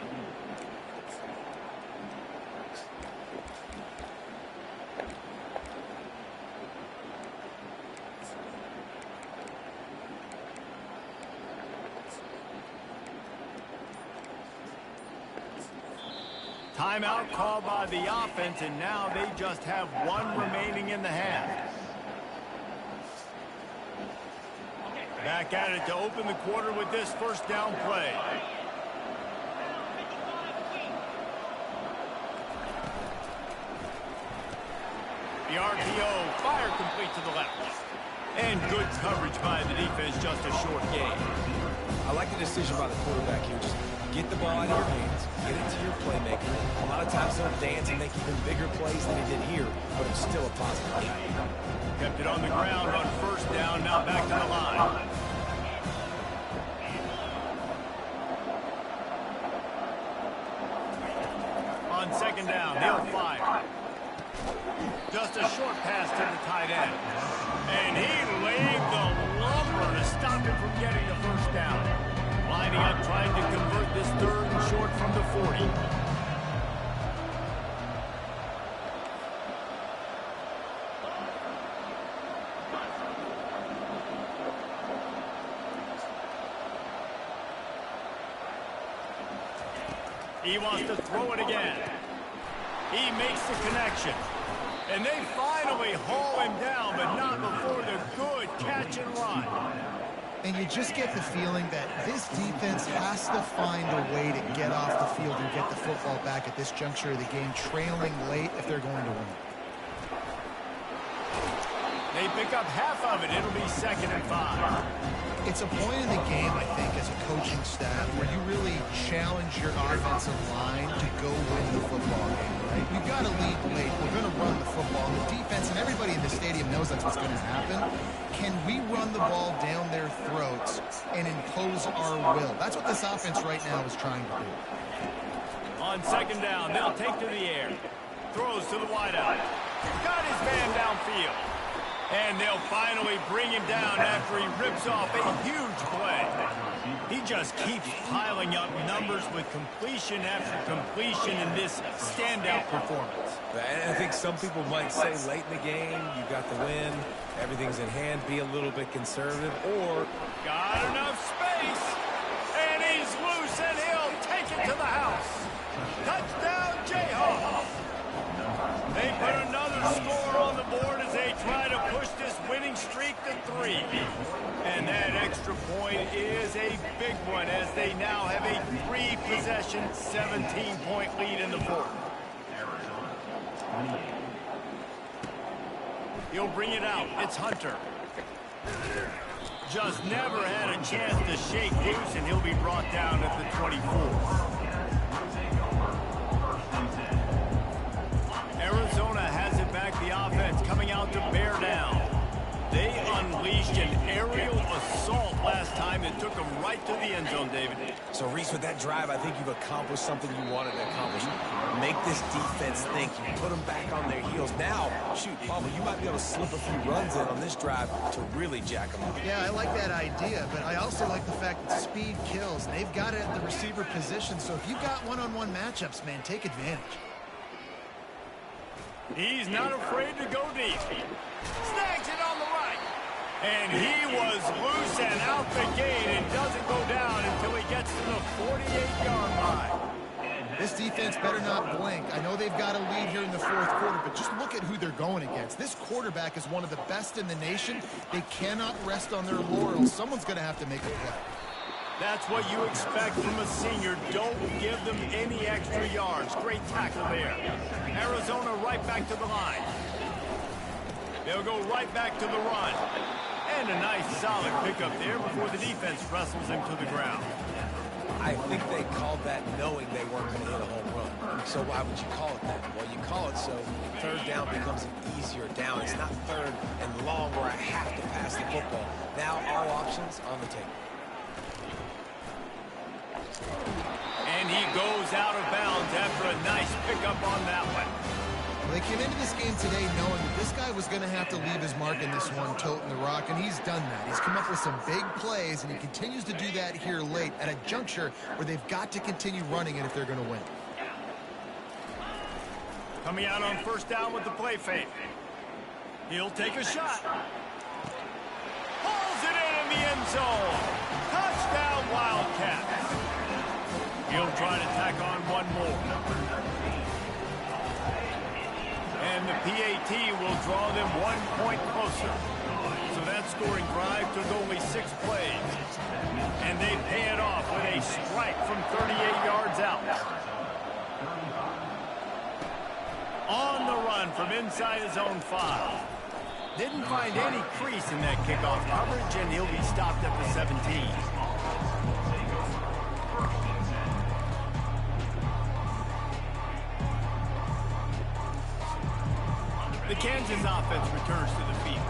Timeout called by the offense, and now they just have one remaining in the half. Back at it to open the quarter with this first down play. The RPO, fire complete to the left. And good coverage by the defense, just a short gain. I like the decision by the quarterback here. Just get the ball out of your hands, get it to your playmaker. A lot of times he'll dance and make even bigger plays than he did here, but it's still a positive play. Kept it on the ground on first down, now back to the line. On second down, he'll fire. Just a short pass to the tight end. And he laid the lumber to stop him from getting the first down. Lining up, trying to convert this third and short from the 40. He wants to throw it again. He makes the connection. And they finally haul him down, but not before the good catch and run. And you just get the feeling that this defense has to find a way to get off the field and get the football back at this juncture of the game, trailing late if they're going to win. They pick up half of it. It'll be 2nd and 5. It's a point in the game, I think, as a coaching staff, where you really challenge your offensive line to go win the football game, right? We've got to lead late. We're going to run the football. The defense and everybody in the stadium knows that's what's going to happen. Can we run the ball down their throats and impose our will? That's what this offense right now is trying to do. On second down, they'll take to the air. Throws to the wideout. Got his man downfield. And they'll finally bring him down after he rips off a huge play. He just keeps piling up numbers with completion after completion in this standout performance. And I think some people might say late in the game, you got the win, everything's in hand, be a little bit conservative, or... Got enough space, and he's loose, and he'll take it to the house. Touchdown, Jayhawks. They put another score on the board as they try to push this winning streak to 3. And that extra point is a big one as they now have a 3-possession, 17-point lead in the fourth. He'll bring it out. It's Hunter. Just never had a chance to shake loose, and he'll be brought down at the 24. Arizona has it back, the offense coming out to bear down. They unleashed an aerial assault last time and took them right to the end zone, David. So, Reese, with that drive, I think you've accomplished something you wanted to accomplish. Make this defense think. You put them back on their heels. Now, shoot, Bubba, you might be able to slip a few runs in on this drive to really jack them up. Yeah, I like that idea, but I also like the fact that speed kills. They've got it at the receiver position, so if you've got one-on-one matchups, man, take advantage. He's not afraid to go deep. Snags it on the right. And he was loose and out the gate and doesn't go down until he gets to the 48-yard line. This defense better not blink. I know they've got a lead here in the fourth quarter, but just look at who they're going against. This quarterback is one of the best in the nation. They cannot rest on their laurels. Someone's going to have to make a play. That's what you expect from a senior. Don't give them any extra yards. Great tackle there. Arizona right back to the line. They'll go right back to the run. And a nice solid pickup there before the defense wrestles him to the ground. I think they called that knowing they weren't going to hit a home run. So why would you call it that? Well, you call it so third down becomes an easier down. It's not third and long where I have to pass the football. Now all options on the table. And he goes out of bounds after a nice pickup on that one. Well, they came into this game today knowing that this guy was going to have to leave his mark in this one, toting the rock, and he's done that. He's come up with some big plays, and he continues to do that here late at a juncture where they've got to continue running it if they're going to win. Coming out on first down with the play fake. He'll take a shot. Pulls it in the end zone. Touchdown, Wildcats. He'll try to tack on one more. And the PAT will draw them 1 point closer. So that scoring drive took only 6 plays. And they pay it off with a strike from 38 yards out. On the run from inside his own 5. Didn't find any crease in that kickoff coverage, and he'll be stopped at the 17. The Kansas offense returns to the field.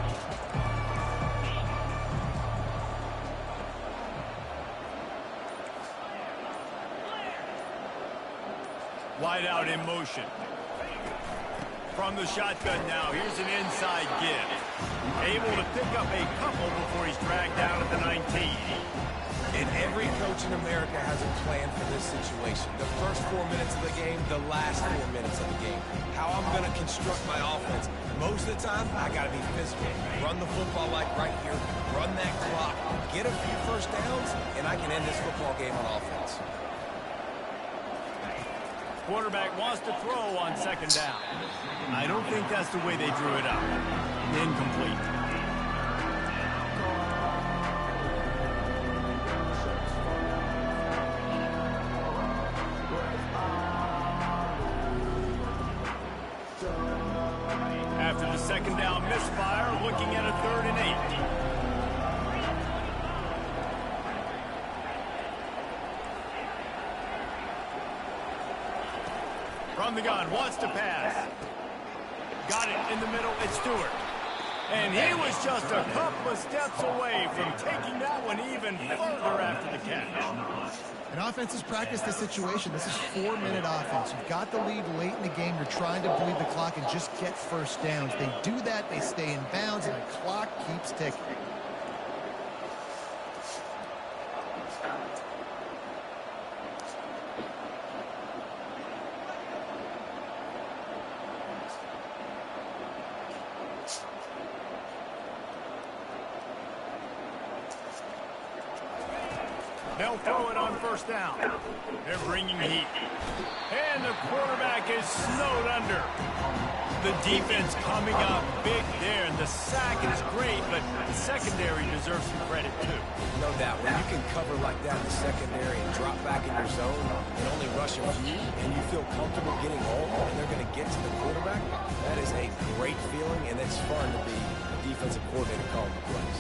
Wide out in motion. From the shotgun now, here's an inside give. Able to pick up a couple before he's dragged down at the 19. And every coach in America has a plan for this situation. The first 4 minutes of the game, the last 4 minutes of the game. How I'm going to construct my offense. Most of the time, I got to be physical. Run the football like right here. Run that clock. Get a few first downs, and I can end this football game on offense. Quarterback wants to throw on second down. I don't think that's the way they drew it up. Incomplete. After the second down misfire, looking at a 3rd and 8. From the gun, wants to pass. Got it in the middle, it's Stewart. And he was just a couple of steps away from taking that one even further after the catch. And offenses practice this situation. This is 4-minute offense. You've got the lead late in the game. You're trying to bleed the clock and just get first downs. They do that, they stay in bounds, and the clock keeps ticking. They'll throw it on first down. They're bringing heat. And the quarterback is snowed under. The defense coming up big there. And the sack is great, but the secondary deserves some credit too. No doubt. When you can cover like that in the secondary and drop back in your zone and only rush a few, and you feel comfortable getting home and they're going to get to the quarterback, that is a great feeling, and it's fun to be a defensive coordinator calling the plays.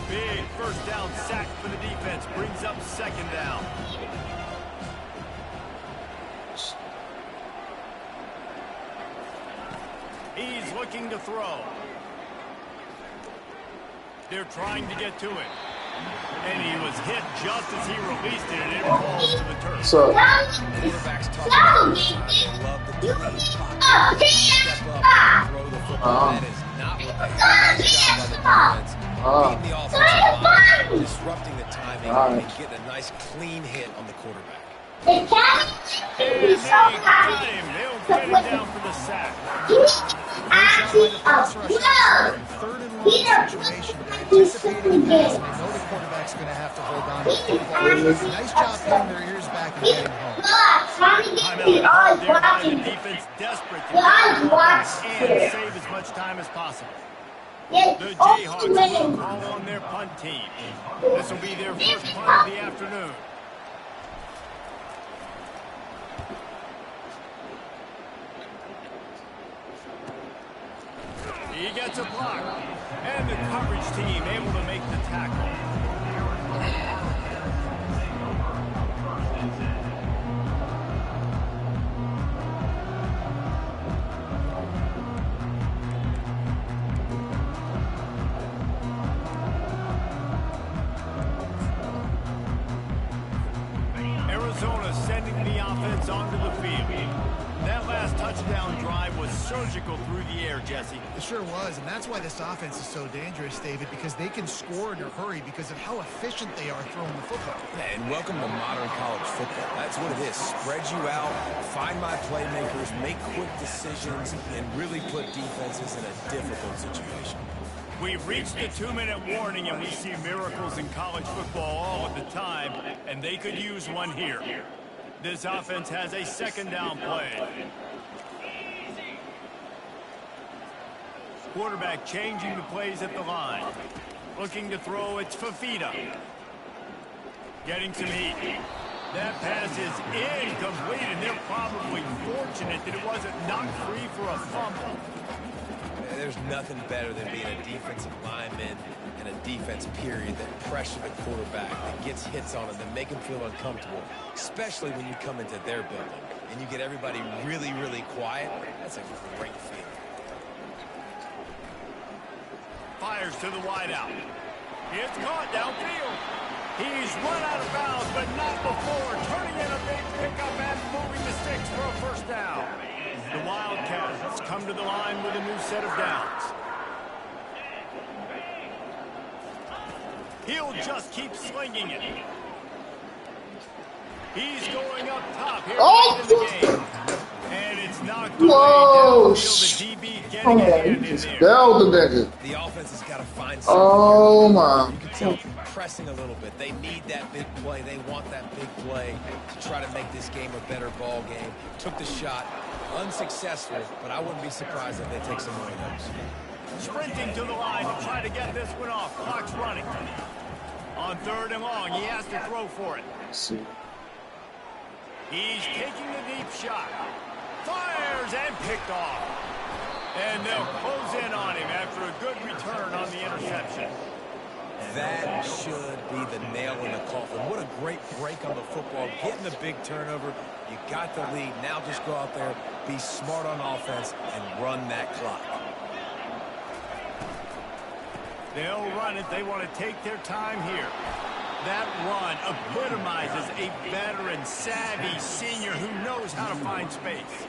Big first down sack for the defense. Brings up second down. He's looking to throw. They're trying to get to it. And he was hit just as he released it, and it falls to the turf. So, Quarterbacks talk about they love the clean pocket. Step up and throw the football. That is not what they have. Nice job by the defense. Beating the offensive line, disrupting the timing, and getting a nice clean hit on the quarterback. And they got him. They'll get him down for the sack. Third and long situation. They're anticipating the pass, and they know the quarterback's going to have to hold on to the football. Nice job putting their ears back and getting home. Timeout there by the defense, desperate to and save as much time as possible. The Jayhawks will call on their punt team. This will be their first punt of the afternoon. He gets a block. And the coverage team able to make the tackle. Arizona sending the offense onto the field. That last touchdown drive was surgical through the air, Jesse. It sure was, and that's why this offense is so dangerous, David, because they can score in a hurry because of how efficient they are throwing the football. Yeah, and welcome to modern college football. That's what it is. Spread you out, find my playmakers, make quick decisions, and really put defenses in a difficult situation. We've reached the 2-minute warning, and we see miracles in college football all of the time, and they could use one here. This offense has a second down play. Quarterback changing the plays at the line. Looking to throw, it's Fafita. Getting some heat. That pass is incomplete, and they're probably fortunate that it wasn't knocked free for a fumble. There's nothing better than being a defensive lineman and a defense period that pressure the quarterback, that gets hits on him, that make him feel uncomfortable, especially when you come into their building and you get everybody really, really quiet. That's a great feeling. Fires to the wideout. It's caught downfield. He's run out of bounds, but not before turning in a big pickup and moving the sticks for a first down. The Wildcats come to the line with a new set of downs. He'll just keep slinging it. He's going up top here in the game. And it's knocked away downfield. The DB getting a hand in there. The offense has got to find something. Oh, my. You can tell pressing a little bit. They need that big play. They want that big play to try to make this game a better ball game. Took the shot. Unsuccessful, but I wouldn't be surprised if they take some more of those. Sprinting to the line to try to get this one off. Clock's running. On 3rd and long, he has to throw for it. He's taking the deep shot. Fires and picked off. And they'll close in on him after a good return on the interception. That should be the nail in the coffin. What a great break on the football. Getting the big turnover. You got the lead. Now just go out there, be smart on offense, and run that clock. They'll run it. They want to take their time here. That run epitomizes a veteran, savvy senior who knows how to find space.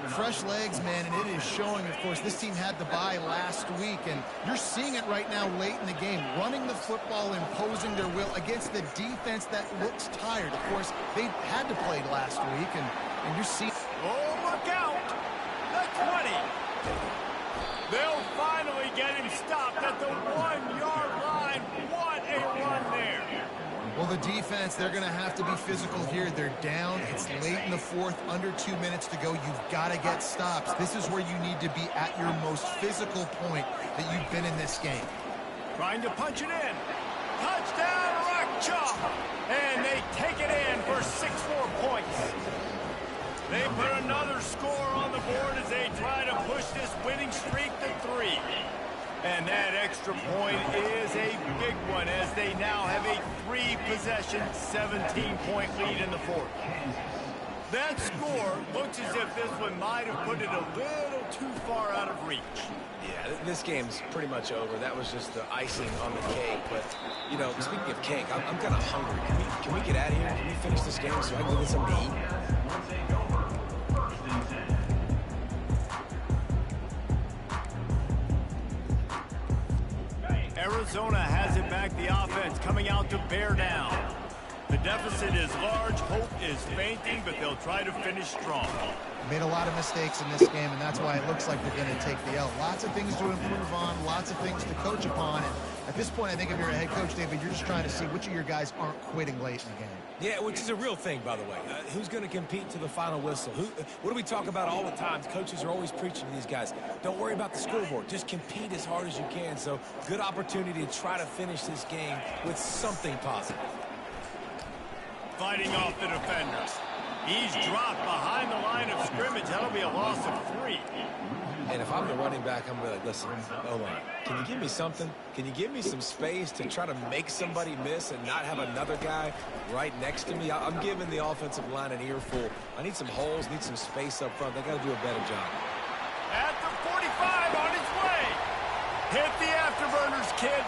Fresh legs, man, and it is showing. Of course, this team had the bye last week, and you're seeing it right now late in the game. Running the football, imposing their will against the defense that looks tired. Of course, they had to play last week, and you're seeing... Oh, look out! The 20. They'll finally get him stopped at the 1-yard line. What a run there. Well, the defense, they're going to have to be physical here. They're down. It's late in the 4th, under 2 minutes to go. You've got to get stops. This is where you need to be at your most physical point that you've been in this game. Trying to punch it in. Touchdown, Rock Chalk. And they take it in for 6 more points. They put another score on the board as they try to push this winning streak to 3. And that extra point is a big one as they now have a 3-possession, 17-point lead in the 4th. That score looks as if this one might have put it a little too far out of reach. Yeah, this game's pretty much over. That was just the icing on the cake. But, you know, speaking of cake, I'm kind of hungry. Can we get out of here? Can we finish this game so I can go get something to eat? Arizona has it back, the offense coming out to bear down. The deficit is large, hope is fainting, but they'll try to finish strong. Made a lot of mistakes in this game, and that's why it looks like they're going to take the L. Lots of things to improve on, lots of things to coach upon, and at this point, I think if you're a head coach, David, you're just trying to see which of your guys aren't quitting late in the game. Yeah, which is a real thing, by the way. Who's going to compete to the final whistle? What do we talk about all the time? Coaches are always preaching to these guys. Don't worry about the scoreboard. Just compete as hard as you can. So, good opportunity to try to finish this game with something positive. Fighting off the defender. He's dropped behind the line of scrimmage. That'll be a loss of 3. And if I'm the running back, I'm going to be like, listen, O-line, can you give me something? Can you give me some space to try to make somebody miss and not have another guy right next to me? I'm giving the offensive line an earful. I need some holes, need some space up front. They got to do a better job. At the 45 on his way. Hit the afterburners, kid.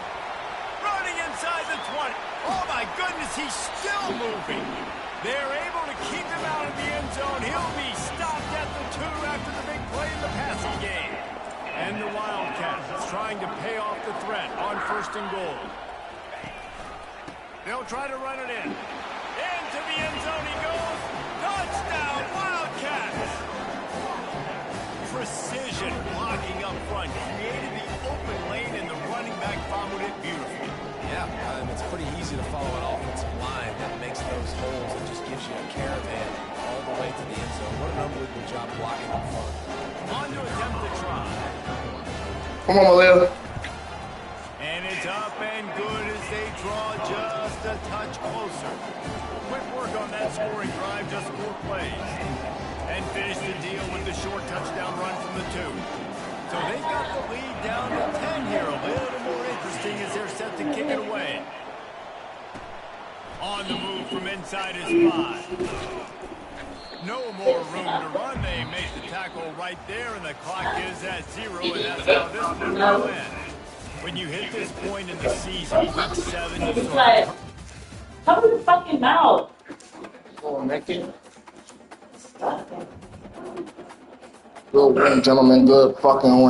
Running inside the 20. Oh, my goodness, he's still moving. They're able to keep him out of the end zone. He'll be stopped at the 2 after the big play in the passing game. And the Wildcats trying to pay off the threat on 1st and goal. They'll try to run it in. Into the end zone he goes. Touchdown, Wildcats! Precision blocking up front created the open lane in the run. to the end zone. What an unbelievable job blocking up front. On to attempt to try. Come on, Malia. And it's up and good as they draw just a touch closer. Quick work on that scoring drive, just 4 plays. And finish the deal with the short touchdown run from the 2. So they've got the lead down to 10 here. A little more interesting as they're set to kick it away. On the move from inside his 5. No more room to run. They make the tackle right there, and the clock is at 0, and that's how this one will end. When you hit this point in the season, week 7, you It's like, cover the fucking mouth. Oh, naked. Good win, gentlemen. Good fucking win.